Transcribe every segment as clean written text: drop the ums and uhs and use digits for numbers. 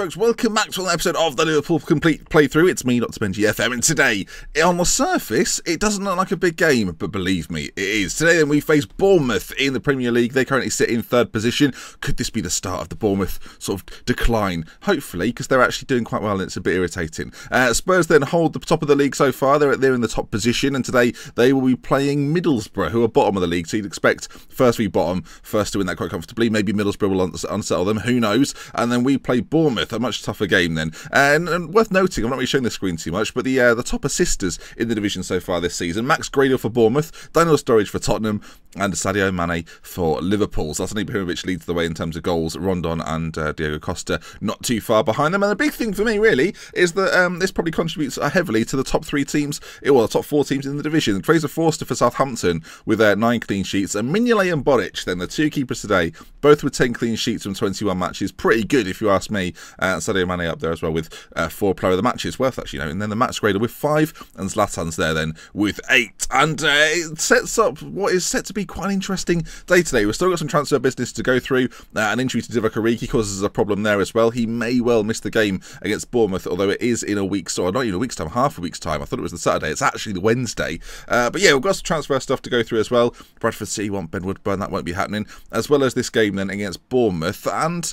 folks, welcome back to another episode of the Liverpool Complete Playthrough. It's me, Dr. Benji FM, and today, on the surface, it doesn't look like a big game, but believe me, it is. Today then we face Bournemouth in the Premier League. They currently sit in third position. Could this be the start of the Bournemouth sort of decline? Hopefully, because they're actually doing quite well and it's a bit irritating. Spurs then hold the top of the league so far. They're in the top position, and today they will be playing Middlesbrough, who are bottom of the league. So you'd expect first v bottom, first to win that quite comfortably. Maybe Middlesbrough will unsettle them, who knows? And then we play Bournemouth, a much tougher game then. And worth noting, I'm not really showing the screen too much, but the top assisters in the division so far this season: Max Gradle for Bournemouth, Daniel Sturridge for Tottenham, and Sadio Mane for Liverpool. Zlatan Ibrahimovic leads the way in terms of goals. Rondon and Diego Costa not too far behind them. And the big thing for me, really, is that this probably contributes heavily to the top three teams, well, the top four teams in the division. Fraser Forster for Southampton with 9 clean sheets, and Mignolet and Boric, then the two keepers today, both with 10 clean sheets from 21 matches. Pretty good, if you ask me. Sadio Mane up there as well with 4 player of the matches worth, actually, you know. And then the Max Gradle with 5, and Zlatan's there then with 8. And it sets up what is set to be quite an interesting day today. We've still got some transfer business to go through. An injury to Divock Origi causes a problem there as well. He may well miss the game against Bournemouth, although it is in a week's, or not even a week's time, half a week's time. I thought it was the Saturday. It's actually the Wednesday. But yeah, we've got some transfer stuff to go through as well. Bradford City want Ben Woodburn. That won't be happening. As well as this game then against Bournemouth. And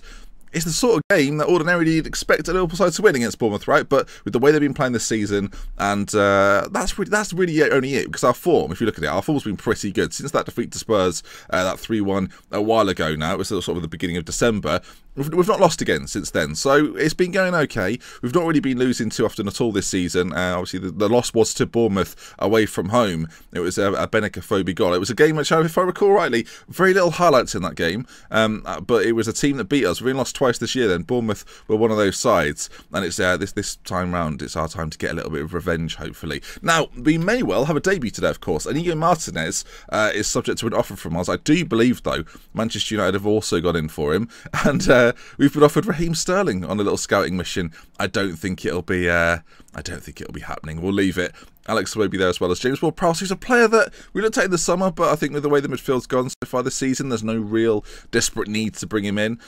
it's the sort of game that ordinarily you'd expect a Liverpool side to win against Bournemouth, right? But with the way they've been playing this season, and that's really only it, because our form, if you look at it, our form's been pretty good since that defeat to Spurs, that 3-1 a while ago now. It was sort of the beginning of December. We've not lost again since then, so it's been going okay. We've not really been losing too often at all this season. Obviously, the loss was to Bournemouth away from home. It was a Benik goal. It was a game which, if I recall rightly, very little highlights in that game, but it was a team that beat us. We've only lost twice this year then. Bournemouth were one of those sides, and it's this time round, it's our time to get a little bit of revenge, hopefully. Now, we may well have a debut today, of course. Inigo Martinez is subject to an offer from us. I do believe, though, Manchester United have also gone in for him, and we've been offered Raheem Sterling on a little scouting mission. I don't think it'll be happening. We'll leave it. Alex will be there, as well as James Ward-Prowse, who's a player that we looked at in the summer, but I think with the way the midfield's gone so far this season, there's no real desperate need to bring him in,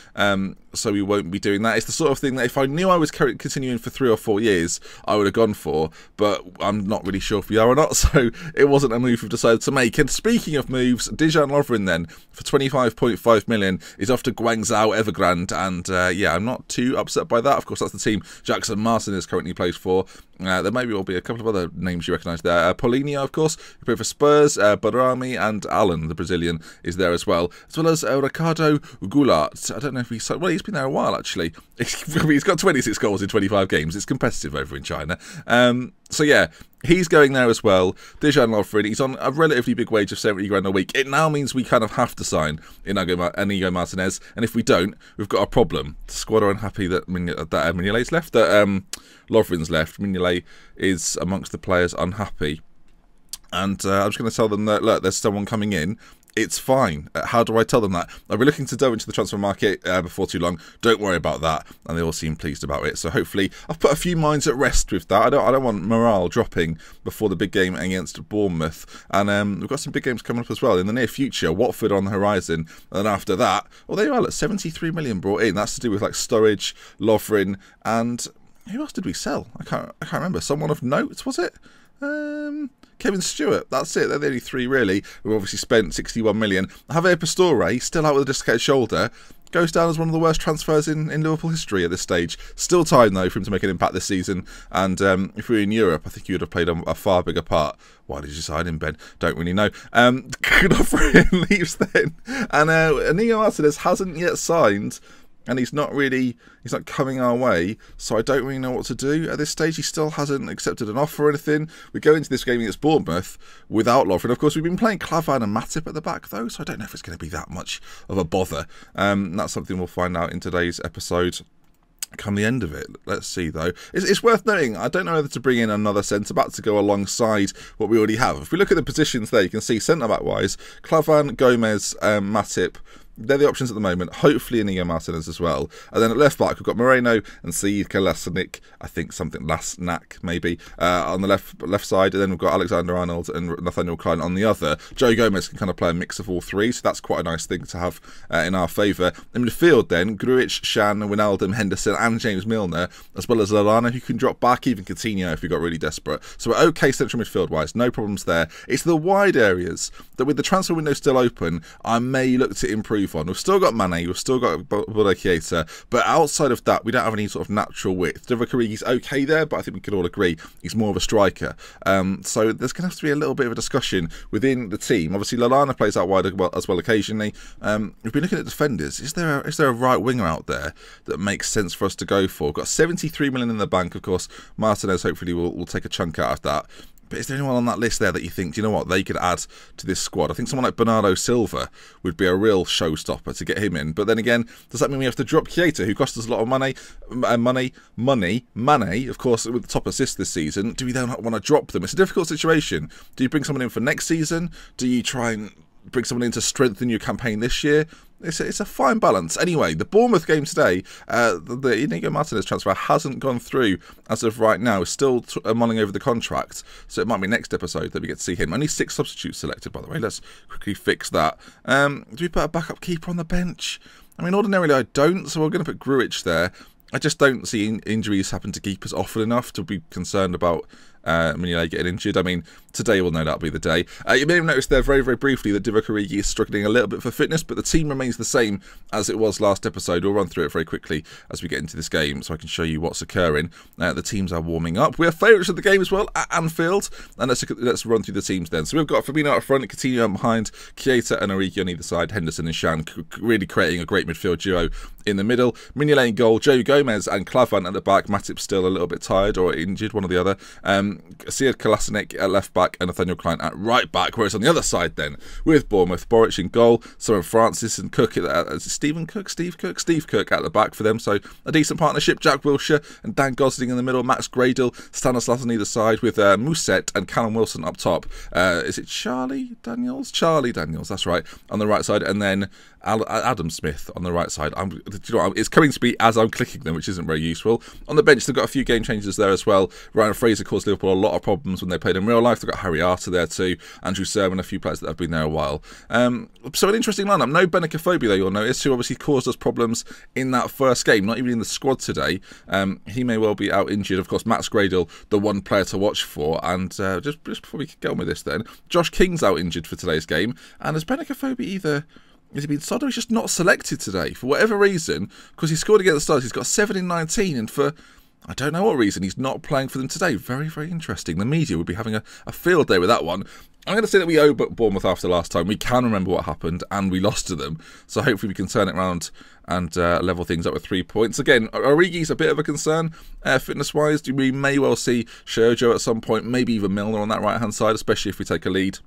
so we won't be doing that. It's the sort of thing that if I knew I was continuing for 3 or 4 years, I would have gone for, but I'm not really sure if we are or not, so it wasn't a move we've decided to make. And speaking of moves, Dejan Lovren then, for 25.5 million, is off to Guangzhou Evergrande, and yeah, I'm not too upset by that. Of course, that's the team Jackson Martinez currently plays for. There maybe will be a couple of other names you recognise there. Paulinho, of course, who played for Spurs. Barami and Allen, the Brazilian, is there as well as Ricardo Goulart. I don't know if he's been there a while, actually. He's got 26 goals in 25 games. It's competitive over in China. So yeah, he's going there as well. Dejan Lovren, he's on a relatively big wage of 70 grand a week. It now means we kind of have to sign Inigo Martinez, and if we don't, we've got a problem. The squad are unhappy that Mignolet's left, that Lovren's left. Mignolet is amongst the players unhappy, and I'm just going to tell them that, look, there's someone coming in. It's fine. How do I tell them that? I'll be looking to delve into the transfer market before too long. Don't worry about that. And they all seem pleased about it. So hopefully I've put a few minds at rest with that. I don't want morale dropping before the big game against Bournemouth. And we've got some big games coming up as well in the near future. Watford on the horizon. And then after that, well, there you are. Look, 73 million brought in. That's to do with like Sturridge, Lovren, and who else did we sell? I can't remember. Someone of note, was it? Kevin Stewart, that's it. They're the only 3 really. We've obviously spent 61 million. Javier Pastore, still out with a dislocated shoulder, goes down as one of the worst transfers in Liverpool history at this stage. Still time, though, for him to make an impact this season. And if we were in Europe, I think he would have played a far bigger part. Why did you sign him, Ben? Don't really know. Lovren leaves then. And Inigo Martinez hasn't yet signed. And he's not coming our way, so I don't really know what to do at this stage. He still hasn't accepted an offer or anything. We go into this game against Bournemouth without Lovren. Of course, we've been playing Klavan and Matip at the back, though, so I don't know if it's going to be that much of a bother. That's something we'll find out in today's episode come the end of it. Let's see, though. It's worth noting, I don't know whether to bring in another centre-back to go alongside what we already have. If we look at the positions there, you can see centre-back-wise, Klavan, Gomez, Matip, they're the options at the moment. Hopefully Inigo Martinez as well. And then at left back, we've got Moreno and Seed Kolasinac, I think something Lasnak maybe, on the left side. And then we've got Alexander-Arnold and Nathaniel Klein on the other. Joe Gomez can kind of play a mix of all three, so that's quite a nice thing to have in our favour. In midfield then, Grujic, Shan, Wijnaldum, Henderson and James Milner, as well as Lallana, who can drop back, even Coutinho if we got really desperate. So we're okay central midfield-wise, no problems there. It's the wide areas that with the transfer window still open, I may look to improve on. We've still got Mane, we've still got Bukayo Keita, but outside of that, we don't have any sort of natural width. Divock Origi's okay there, but I think we could all agree he's more of a striker. So there's going to have to be a little bit of a discussion within the team. Obviously, Lallana plays out wide as well occasionally. We've been looking at defenders. Is there a right winger out there that makes sense for us to go for? We've got 73 million in the bank, of course. Martinez hopefully will take a chunk out of that. But is there anyone on that list there that you think, do you know what, they could add to this squad? I think someone like Bernardo Silva would be a real showstopper to get him in. But then again, does that mean we have to drop Keita, who cost us a lot of money? Mane, of course, with the top assist this season. Do we then want to drop them? It's a difficult situation. Do you bring someone in for next season? Do you try and bring someone in to strengthen your campaign this year? It's a fine balance. Anyway, the Bournemouth game today, the Inigo Martinez transfer hasn't gone through as of right now. It's still mulling over the contract, so it might be next episode that we get to see him. Only 6 substitutes selected, by the way. Let's quickly fix that. Do we put a backup keeper on the bench? I mean, ordinarily I don't, so we're going to put Grujic there. I just don't see injuries happen to keepers often enough to be concerned about Mignolet getting injured. I mean, today will no doubt be the day. You may have noticed there very, very briefly that Divock Origi is struggling a little bit for fitness, but the team remains the same as it was last episode. We'll run through it very quickly as we get into this game so I can show you what's occurring. The teams are warming up. We have favourites of the game as well at Anfield, and let's run through the teams then. So we've got Firmino up front, Coutinho behind, Keita and Origi on either side, Henderson and Shan really creating a great midfield duo in the middle. Mignolet in goal, Joe Gomez and Klavan at the back. Matip's still a little bit tired or injured, one or the other. Sead Kolasinac at left back and Nathaniel Klein at right back. Whereas on the other side then, with Bournemouth, Boric in goal, Simon Francis and Cook, Steve Cook at the back for them. So a decent partnership. Jack Wilshere and Dan Gosling in the middle. Max Gradle, Stanislas on either side with Mousset and Callum Wilson up top. Is it Charlie Daniels? Charlie Daniels, that's right, on the right side. And then Adam Smith on the right side. It's coming to be as I'm clicking them, which isn't very useful. On the bench, they've got a few game changers there as well. Ryan Fraser caused Liverpool a lot of problems when they played in real life. They've got Harry Arter there too, Andrew Sermon, a few players that have been there a while. So an interesting lineup. No Benakophobia though, you'll notice, who obviously caused us problems in that first game, not even in the squad today. He may well be out injured. Of course, Max Gradle, the one player to watch for. And just before we get on with this then, Josh King's out injured for today's game. And has Benakophobia either... Has he been sold or he's just not selected today for whatever reason? Because he scored against the Stars. He's got 7 in 19, and for I don't know what reason he's not playing for them today. Very, very interesting. The media would be having a field day with that one. I'm going to say that we owe Bournemouth after last time. We can remember what happened, and we lost to them. So hopefully we can turn it around and level things up with 3 points. Again, Origi's a bit of a concern fitness-wise. We may well see Shojo at some point, maybe even Milner on that right-hand side, especially if we take a lead.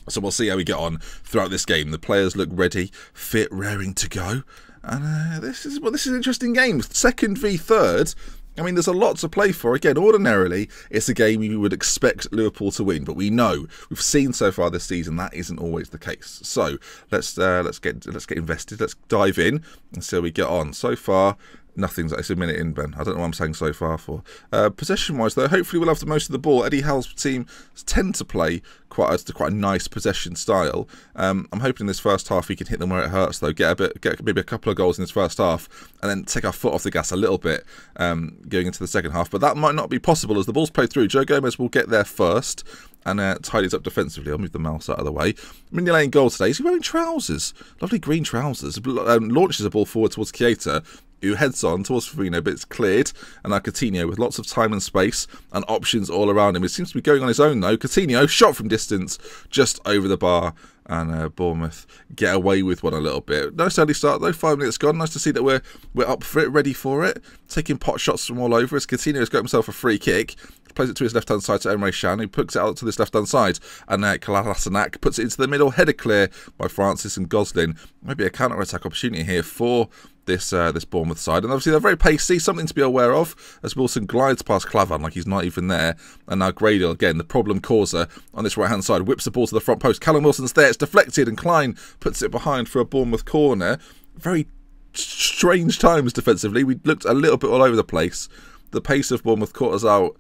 So we'll see how we get on throughout this game. The players look ready, fit, raring to go. And this is an interesting game. Second v third. I mean, there's a lot to play for. Again, ordinarily, it's a game you would expect Liverpool to win, but we've seen so far this season that isn't always the case. So let's get invested. Let's dive in and see how we get on. So far, nothing's. It's a minute in, Ben. I don't know what I'm saying so far for. Possession-wise, though, hopefully we'll have the most of the ball. Eddie Howe's team tend to play quite a nice possession style. I'm hoping in this first half we can hit them where it hurts, though. Get maybe a couple of goals in this first half, and then take our foot off the gas a little bit going into the second half. But that might not be possible as the ball's played through. Joe Gomez will get there first and tidies up defensively. I'll move the mouse out of the way. Mignolet in goal today. Is he wearing trousers? Lovely green trousers. Launches a ball forward towards Keita, who heads on towards Firmino, but it's cleared. And now Coutinho with lots of time and space and options all around him. It seems to be going on his own, though. Coutinho, shot from distance, just over the bar. And Bournemouth get away with one a little bit. Nice early start, though. 5 minutes gone. Nice to see that we're up for it, ready for it. Taking pot shots from all over us. Coutinho's got himself a free kick. plays it to his left-hand side to Emre Can, who puts it out to this left-hand side, and Kolasinac puts it into the middle, header clear by Francis and Goslin. Maybe a counter-attack opportunity here for this Bournemouth side, and obviously they're very pacey, something to be aware of, as Wilson glides past Clavan like he's not even there, and now Gradle, again, the problem causer on this right-hand side, whips the ball to the front post. Callum Wilson's there, it's deflected, and Klein puts it behind for a Bournemouth corner. Very strange times defensively. We looked a little bit all over the place. The pace of Bournemouth caught us out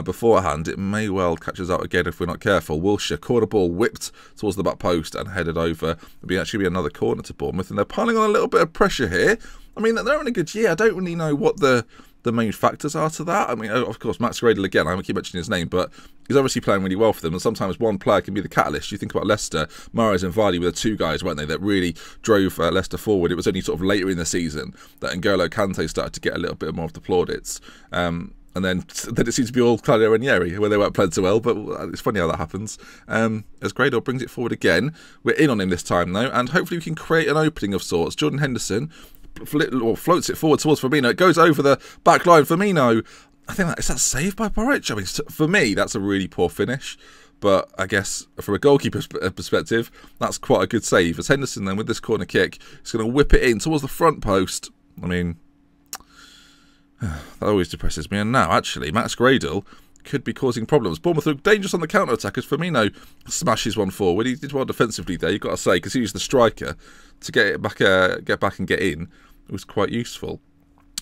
beforehand. It may well catch us out again if we're not careful. Wilshere, corner ball whipped towards the back post and headed over. It'll actually be another corner to Bournemouth, and they're piling on a little bit of pressure here. I mean, they're having a good year. I don't really know what the main factors are to that. I mean, of course, Max Gradle, again, I won't keep mentioning his name, but he's obviously playing really well for them, and sometimes one player can be the catalyst. You think about Leicester, Mahrez and Vardy were the two guys, weren't they, that really drove Leicester forward. It was only sort of later in the season that N'Golo Kante started to get a little bit more of the plaudits. And then it seems to be all Claudio Ranieri, where they weren't playing so well, but it's funny how that happens. As Gradle brings it forward again, we're in on him this time, though, and hopefully we can create an opening of sorts. Jordan Henderson floats it forward towards Firmino. It goes over the back line. Firmino, I think is that saved by Boric? I mean, for me, that's a really poor finish. But I guess from a goalkeeper's perspective, that's quite a good save. As Henderson then, with this corner kick, is going to whip it in towards the front post. I mean, that always depresses me. And now, actually, Max Gradle could be causing problems. Bournemouth are dangerous on the counter-attack as Firmino smashes one forward. He did well defensively there, you've got to say, because he was the striker. To get back and get in, it was quite useful.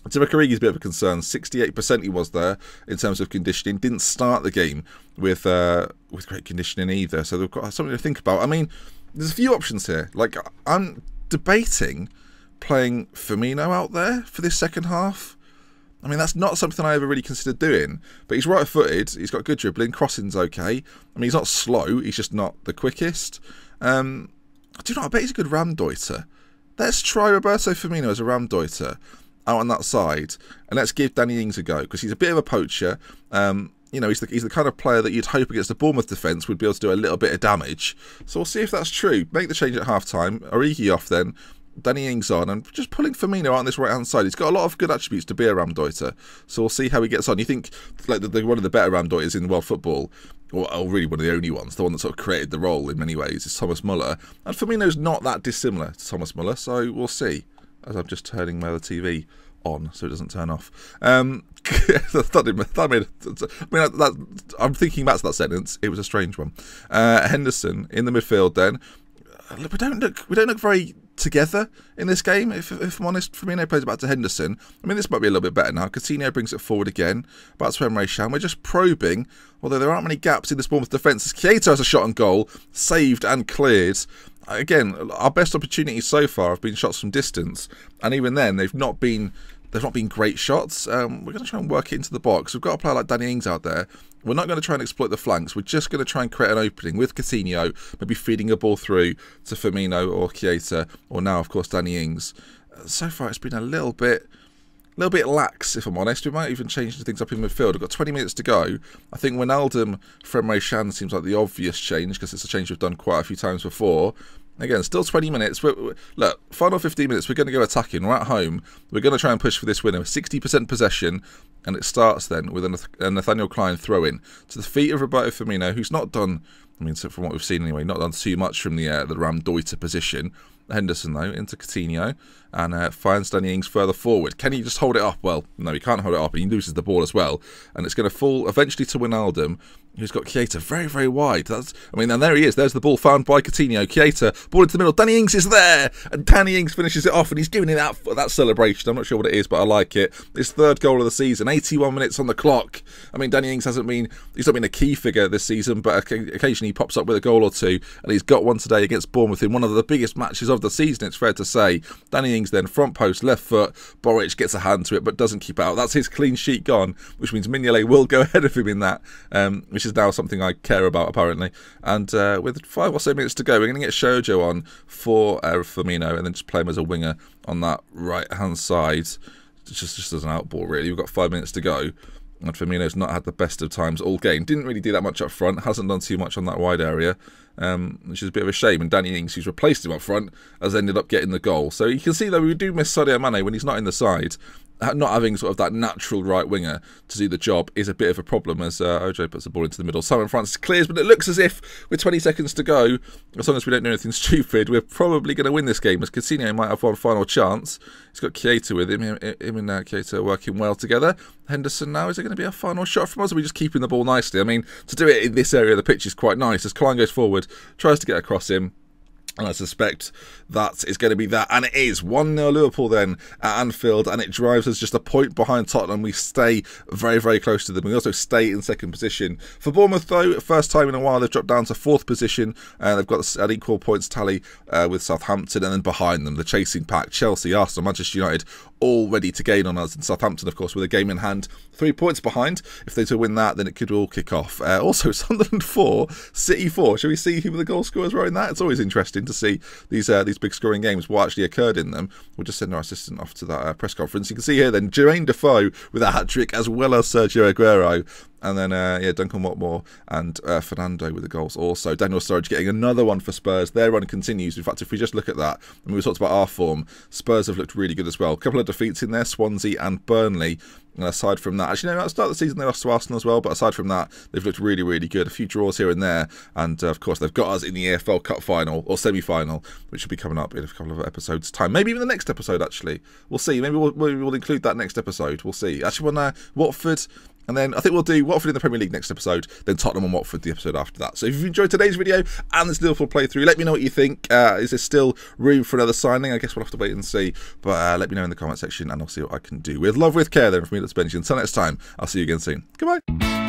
Divock Origi's a bit of a concern. 68% he was there in terms of conditioning. Didn't start the game with great conditioning either. So they've got something to think about. I mean, there's a few options here. Like, I'm debating playing Firmino out there for this second half. I mean, that's not something I ever really considered doing. But he's right-footed. He's got good dribbling. Crossing's okay. I mean, he's not slow. He's just not the quickest. Do you know what? I bet he's a good Ramdeuter. Let's try Roberto Firmino as a Ramdeuter out on that side, and let's give Danny Ings a go, because he's a bit of a poacher. You know, he's the kind of player that you'd hope against the Bournemouth defence would be able to do a little bit of damage. So we'll see if that's true. Make the change at half-time. Origi off then. Danny Ings on, and just pulling Firmino out on this right-hand side. He's got a lot of good attributes to be a Ramdeuter, so we'll see how he gets on. You think like one of the better Ramdeuters in world football, or really one of the only ones, the one that sort of created the role in many ways, is Thomas Muller. And Firmino's not that dissimilar to Thomas Muller, so we'll see. As I'm just turning my other TV on so it doesn't turn off. I'm thinking back to that sentence. It was a strange one. Henderson in the midfield then. We don't look very together in this game, if I'm honest. Firmino plays it back to Henderson. I mean, this might be a little bit better now. Coutinho brings it forward again, back to Emre Can. We're just probing, although there aren't many gaps in this Bournemouth defence, as Keita has a shot on goal, saved and cleared. Again, our best opportunities so far have been shots from distance, and even then they've not been great shots. We're going to try and work it into the box. We've got a player like Danny Ings out there. We're not going to try and exploit the flanks. We're just going to try and create an opening with Coutinho, maybe feeding a ball through to Firmino or Keita, or now, of course, Danny Ings. So far, it's been a little bit lax, if I'm honest. We might even change things up in midfield. We've got 20 minutes to go. I think Wijnaldum for Emre Can seems like the obvious change, because it's a change we've done quite a few times before. Again, still 20 minutes. Look, final 15 minutes, we're going to go attacking. We're at home. We're going to try and push for this winner. 60% possession, and it starts then with a Nathaniel Klein throw-in to the feet of Roberto Firmino, who's not done, I mean, from what we've seen anyway, not done too much from the Ramdeuter position. Henderson, though, into Coutinho, and finds Danny Ings further forward. Can he just hold it up? Well, no, he can't hold it up, and he loses the ball as well. And it's going to fall eventually to Wijnaldum, who's got Keita very, very wide. And there he is. There's the ball found by Coutinho. Keita, ball into the middle. Danny Ings is there, and Danny Ings finishes it off, and he's giving it that celebration. I'm not sure what it is, but I like it. His third goal of the season, 81 minutes on the clock. I mean, Danny Ings he's not been a key figure this season, but occasionally he pops up with a goal or two, and he's got one today against Bournemouth in one of the biggest matches of the season, it's fair to say. Danny Ings then, front post, left foot. Boric gets a hand to it, but doesn't keep it out. That's his clean sheet gone, which means Mignolet will go ahead of him in that, which is now something I care about, apparently. And with 5 or so minutes to go, we're going to get Shojo on for Firmino, and then just play him as a winger on that right-hand side. Just as an outball, really. We've got 5 minutes to go, and Firmino's not had the best of times all game. Didn't really do that much up front, hasn't done too much on that wide area, which is a bit of a shame. And Danny Ings, who's replaced him up front, has ended up getting the goal. So you can see that we do miss Sadio Mane when he's not in the side. not having sort of that natural right winger to do the job is a bit of a problem, as Ojo puts the ball into the middle. Simon Francis clears, but it looks as if with 20 seconds to go, as long as we don't do anything stupid, we're probably going to win this game, as Coutinho might have one final chance. He's got Keita with him. Him and Keita are working well together. Henderson now, is it going to be a final shot from us, or are we just keeping the ball nicely? I mean, to do it in this area of the pitch is quite nice, as Klein goes forward, tries to get across him. And I suspect that is going to be that. And it is 1-0 Liverpool then at Anfield. And it drives us just a point behind Tottenham. We stay very, very close to them. We also stay in second position. For Bournemouth, though, first time in a while, they've dropped down to fourth position. They've got an equal points tally with Southampton. And then behind them, the chasing pack, Chelsea, Arsenal, Manchester United, all ready to gain on us. And Southampton, of course, with a game in hand, 3 points behind. If they to win that, then it could all kick off. Also, Sunderland 4, City 4. Shall we see who the goal scorers were in that? It's always interesting to see these big scoring games, what actually occurred in them. We'll just send our assistant off to that press conference. You can see here then Jermaine Defoe with a hat-trick, as well as Sergio Aguero. And then, Duncan Watmore and Fernando with the goals also. Daniel Sturridge getting another one for Spurs. Their run continues. In fact, if we just look at that, and we talked about our form, Spurs have looked really good as well. A couple of defeats in there, Swansea and Burnley. And aside from that, actually, no, at the start of the season, they lost to Arsenal as well. But aside from that, they've looked really, really good. A few draws here and there. And, of course, they've got us in the EFL Cup final, or semi-final, which will be coming up in a couple of episodes' time. Maybe even the next episode, actually. We'll see. Maybe we'll include that next episode. We'll see. Actually, when Watford... And then I think we'll do Watford in the Premier League next episode, then Tottenham and Watford the episode after that. So if you've enjoyed today's video and this Liverpool playthrough, let me know what you think. Is there still room for another signing? I guess we'll have to wait and see. But let me know in the comment section and I'll see what I can do. With love, with care then, from me, that's Benji. Until next time, I'll see you again soon. Goodbye.